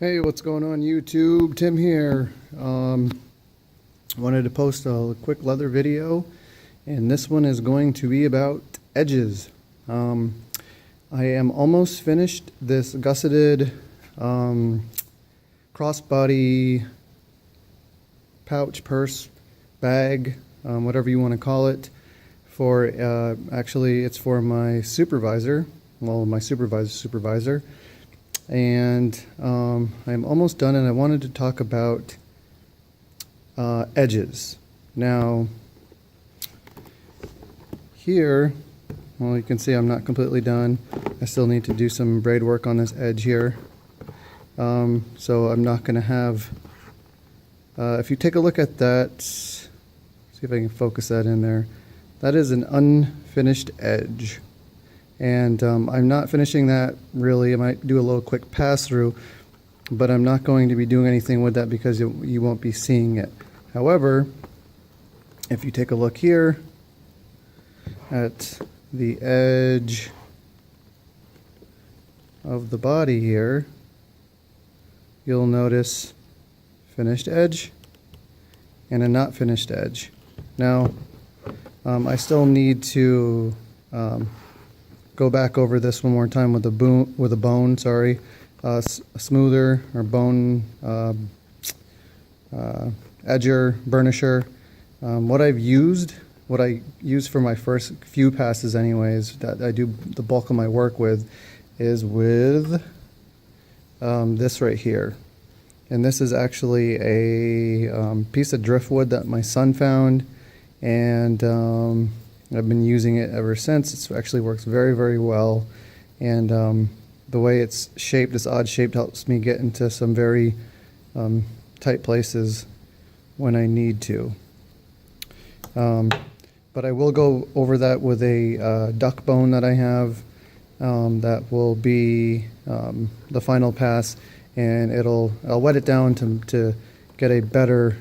Hey, what's going on YouTube? Tim here. Wanted to post a quick leather video, and this one is going to be about edges. I am almost finished this gusseted crossbody pouch, purse, bag, whatever you want to call it. Actually, it's for my supervisor. Well, my supervisor's supervisor. And I'm almost done, and I wanted to talk about edges. Now, here, well, you can see I'm not completely done. I still need to do some braid work on this edge here. So I'm not going to have, if you take a look at that, see if I can focus that in there. That is an unfinished edge. And I'm not finishing that really. I might do a little quick pass through, but I'm not going to be doing anything with that because you won't be seeing it. However, if you take a look here at the edge of the body here, you'll notice finished edge and a not finished edge. Now, I still need to go back over this one more time with a bone, smoother or bone edger, burnisher. What I use for my first few passes anyways, that I do the bulk of my work with, is with this right here. And this is actually a piece of driftwood that my son found, and I've been using it ever since. It actually works very, very well, and the way it's shaped, this odd shape, helps me get into some very tight places when I need to. But I will go over that with a duck bone that I have. That will be the final pass, and I'll wet it down to get a better.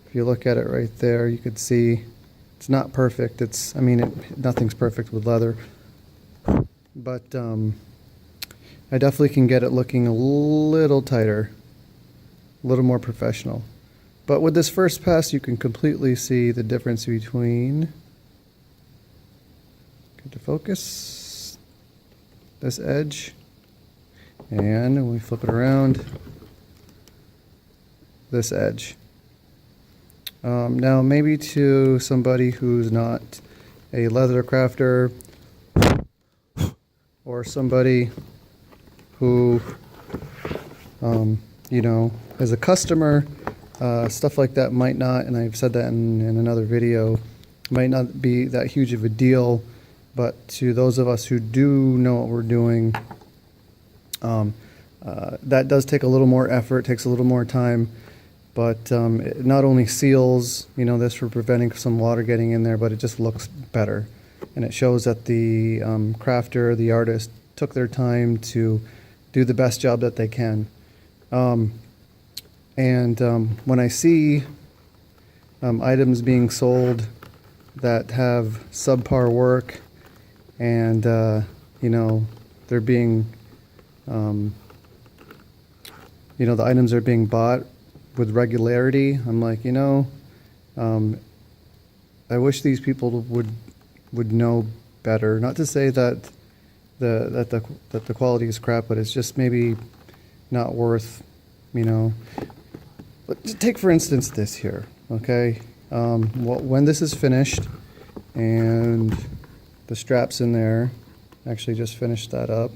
If you look at it right there, you could see. It's not perfect. Nothing's perfect with leather, but I definitely can get it looking a little tighter, a little more professional. But with this first pass, you can completely see the difference between, get to focus, this edge, and when we flip it around, this edge. Now, maybe to somebody who's not a leather crafter, or somebody who, is a customer, stuff like that might not, and I've said that in another video, might not be that huge of a deal. But to those of us who do know what we're doing, that does take a little more effort, takes a little more time. But it not only seals, this for preventing some water getting in there, but it just looks better. And it shows that the crafter, the artist, took their time to do the best job that they can. When I see items being sold that have subpar work, and they're being, the items are being bought with regularity, I'm like, I wish these people would know better. Not to say that the quality is crap, but it's just maybe not worth, But take for instance this here, okay? When this is finished and the strap's in there, actually just finished that up.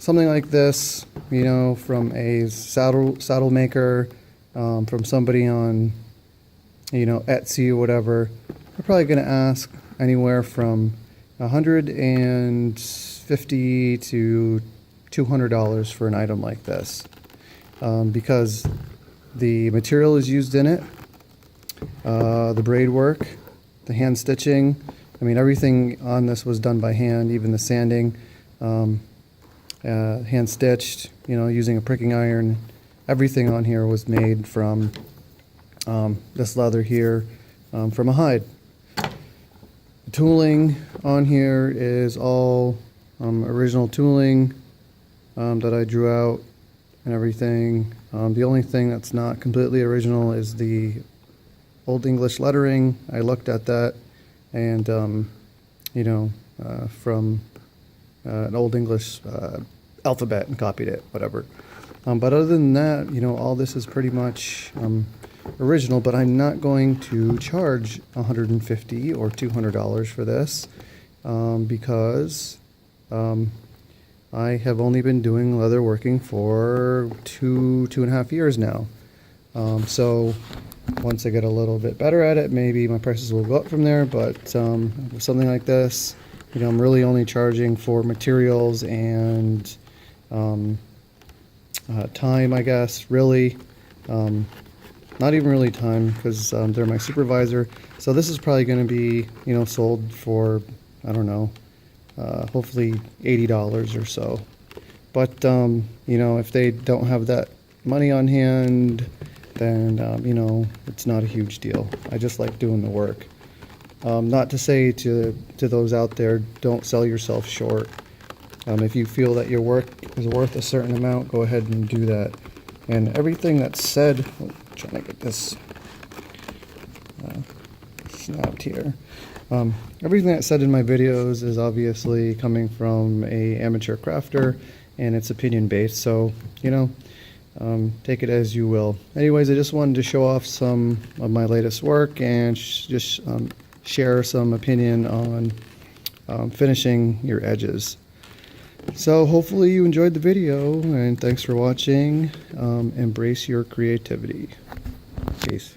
Something like this, from a saddle maker, from somebody on, Etsy or whatever, they're probably going to ask anywhere from $150 to $200 for an item like this, because the material is used in it, the braid work, the hand stitching. Everything on this was done by hand, even the sanding. Hand stitched, using a pricking iron. Everything on here was made from this leather here, from a hide. The tooling on here is all original tooling that I drew out and everything. The only thing that's not completely original is the Old English lettering. I looked at that and, from an Old English alphabet and copied it, whatever. But other than that, all this is pretty much original, but I'm not going to charge $150 or $200 for this because I have only been doing leatherworking for two and a half years now. So once I get a little bit better at it, maybe my prices will go up from there, but with something like this, I'm really only charging for materials and time, I guess, really. Not even really time, because they're my supervisor. So this is probably going to be, sold for, I don't know, hopefully $80 or so. But, if they don't have that money on hand, then, it's not a huge deal. I just like doing the work. Not to say to those out there, don't sell yourself short. If you feel that your work is worth a certain amount, go ahead and do that. And everything that's said, I'm trying to get this snapped here. Everything that's said in my videos is obviously coming from a amateur crafter, and it's opinion based. So, take it as you will. Anyways, I just wanted to show off some of my latest work and just share some opinion on finishing your edges. So hopefully you enjoyed the video, and thanks for watching. Embrace your creativity. Peace.